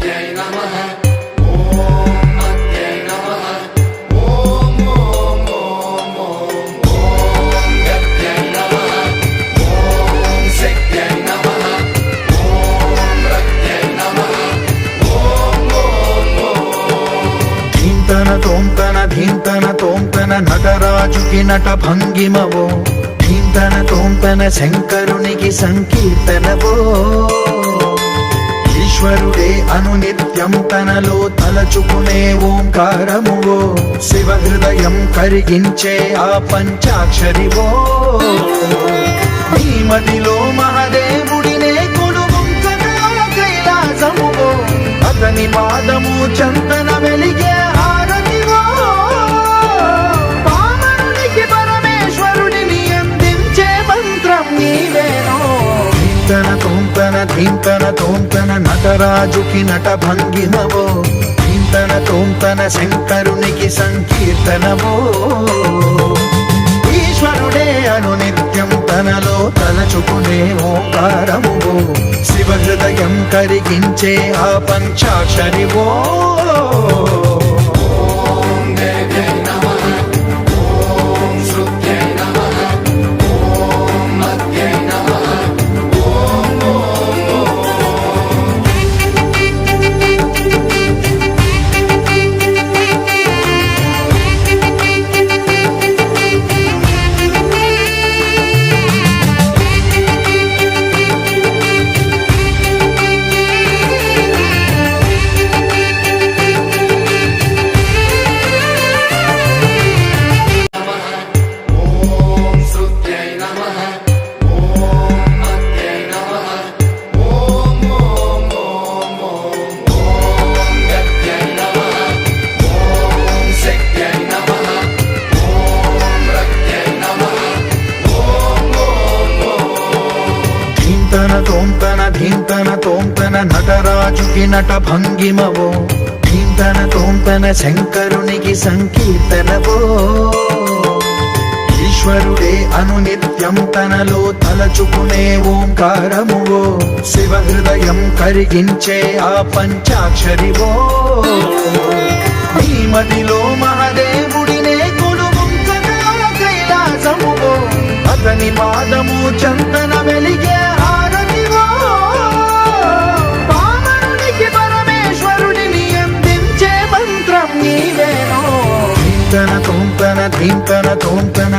శృత్యై నమః ఓం మత్యై నమః ఓం ఓం ఓం ఓం ఓం గత్యై నమః ఓం శక్త్యై నమః ఓం రక్త్యై నమః ఓం ఓం ఓం ధీంతన తోంతన ధీంతన తోంతన నటరాజుకి నట భంగిమవో ధీంతన తోంతన శంకరునికి సంకీర్తనవో ఈశ్వరుడే అనునిత్యం తనలో తలచుకునే ఓంకారమువో శివ హృదయం కరిగించే ఆ పంచాక్షరివో ఈ మదిలో మహదేవుడినే కొలువుంచగా కైలాసమువో అతని పాదము చందన వెలిగే హారతివో పామరునికి పరమేశ్వరుడిని అందించే మంత్రం నీవేనో ధీంతన తోంతన ధీంతన తోంతన నటరాజుకి నట భంగిమవో ధీంతన తోంతన శంకరునికి సంకీర్తనవో ఈశ్వరుడే అనునిత్యం తనలో తలచుకునే ఓంకారమువో శివ హృదయం కరిగించే ఆ పంచాక్షరివో ఓం దేవ్యై నమః ఓం శృత్యై నమః ఓం మత్యై నమః ఓం ఓం ఓం ఓం శృత్యై నమః ఓం మత్యై నమః ఓం ఓం ఓం ఓం ఓం గత్యై నమః ఓం శక్త్యై నమః ఓం రక్త్యై నమః ఓం ఓం ఓం ధీంతన తోంతన ధీంతన తోంతన నటరాజుకి నట భంగిమవో ధీంతన తోంతన శంకరునికి సంకీర్తనవో ఈశ్వరుడే అనునిత్యం తనలో తలచుకునే ఓంకారమువో శివ హృదయం కరిగించే ఆ పంచాక్షరివో ఈ మదిలో మహదేవుడినే కొలువుంచగా కైలాసమువో అతని పాదము చందన వెలిగే హారతివో పామరునికి పరమేశ్వరుడిని అందించే మంత్రం నీవేనో ధీంతన తోంతన ధీంతన తోంతన